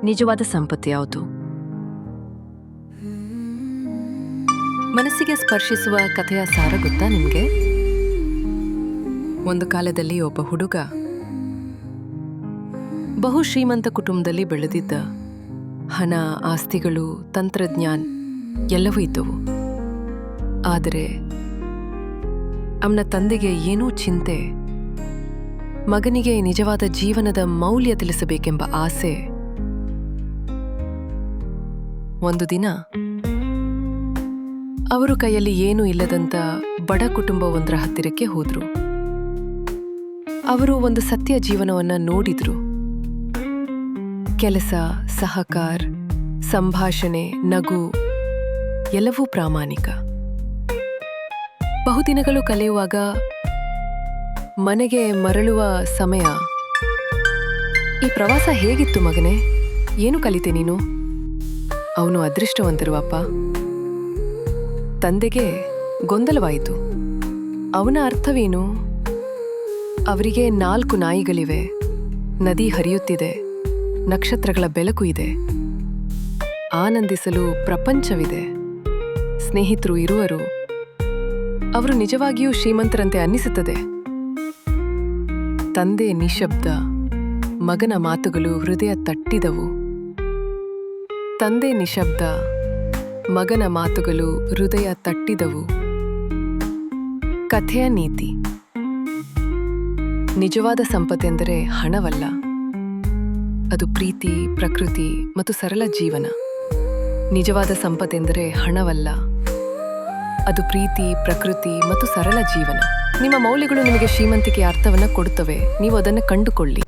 ನಿಜವಾದ ಸಂಪತ್ತು ಯಾವುದು? ಮನಸ್ಸಿಗೆ ಸ್ಪರ್ಶಿಸುವ ಕಥೆಯ ಸಾರ ಗೊತ್ತಾ ನಿಮಗೆ? ಒಂದು ಕಾಲದಲ್ಲಿ ಒಬ್ಬ ಹುಡುಗ ಬಹು ಶ್ರೀಮಂತ ಕುಟುಂಬದಲ್ಲಿ ಬೆಳೆದಿದ್ದ. ಹಣ, ಆಸ್ತಿಗಳು, ತಂತ್ರಜ್ಞಾನ ಎಲ್ಲವೂ ಇದ್ದವು. ಆದರೆ ಅವನ ತಂದೆಗೆ ಏನೂ ಚಿಂತೆ, ಮಗನಿಗೆ ನಿಜವಾದ ಜೀವನದ ಮೌಲ್ಯ ತಿಳಿಸಬೇಕೆಂಬ ಆಸೆ. ಒಂದು ದಿನ ಅವರು ಕೈಯಲ್ಲಿ ಏನೂ ಇಲ್ಲದಂತ ಬಡ ಕುಟುಂಬವೊಂದರ ಹತ್ತಿರಕ್ಕೆ ಹೋದ್ರು. ಅವರು ಒಂದು ಸತ್ಯ ಜೀವನವನ್ನ ನೋಡಿದ್ರು. ಕೆಲಸ, ಸಹಕಾರ, ಸಂಭಾಷಣೆ, ನಗು ಎಲ್ಲವೂ ಪ್ರಾಮಾಣಿಕ. ಬಹುದಿನಗಳು ಕಳೆಯುವಾಗ ಮನೆಗೆ ಮರಳುವ ಸಮಯ. ಈ ಪ್ರವಾಸ ಹೇಗಿತ್ತು ಮಗನೇ? ಏನು ಕಲಿತೆ ನೀನು? ಅವನು ಅದೃಷ್ಟವಂತರು ಅಪ್ಪ. ತಂದೆಗೆ ಗೊಂದಲವಾಯಿತು. ಅವನ ಅರ್ಥವೇನು? ಅವರಿಗೆ 4 ನಾಯಿಗಳಿವೆ, ನದಿ ಹರಿಯುತ್ತಿದೆ, ನಕ್ಷತ್ರಗಳ ಬೆಳಕು ಇದೆ, ಆನಂದಿಸಲು ಪ್ರಪಂಚವಿದೆ, ಸ್ನೇಹಿತರು ಇರುವರು. ಅವರು ನಿಜವಾಗಿಯೂ ಶ್ರೀಮಂತರಂತೆ ಅನ್ನಿಸುತ್ತದೆ. ತಂದೆ ನಿಶಬ್ದ. ಮಗನ ಮಾತುಗಳು ಹೃದಯ ತಟ್ಟಿದವು. ತಂದೆ ನಿಶಬ್ದ. ಮಗನ ಮಾತುಗಳು ಹೃದಯ ತಟ್ಟಿದವು. ಕಥೆಯ ನೀತಿ: ನಿಜವಾದ ಸಂಪತ್ತೆಂದರೆ ಹಣವಲ್ಲ, ಅದು ಪ್ರೀತಿ, ಪ್ರಕೃತಿ ಮತ್ತು ಸರಳ ಜೀವನ. ನಿಜವಾದ ಸಂಪತ್ತೆಂದರೆ ಹಣವಲ್ಲ, ಅದು ಪ್ರೀತಿ, ಪ್ರಕೃತಿ ಮತ್ತು ಸರಳ ಜೀವನ. ನಿಮ್ಮ ಮೌಲ್ಯಗಳು ನಿಮಗೆ ಶ್ರೀಮಂತಿಕೆಯ ಅರ್ಥವನ್ನು ಕೊಡುತ್ತವೆ. ನೀವು ಅದನ್ನು ಕಂಡುಕೊಳ್ಳಿ.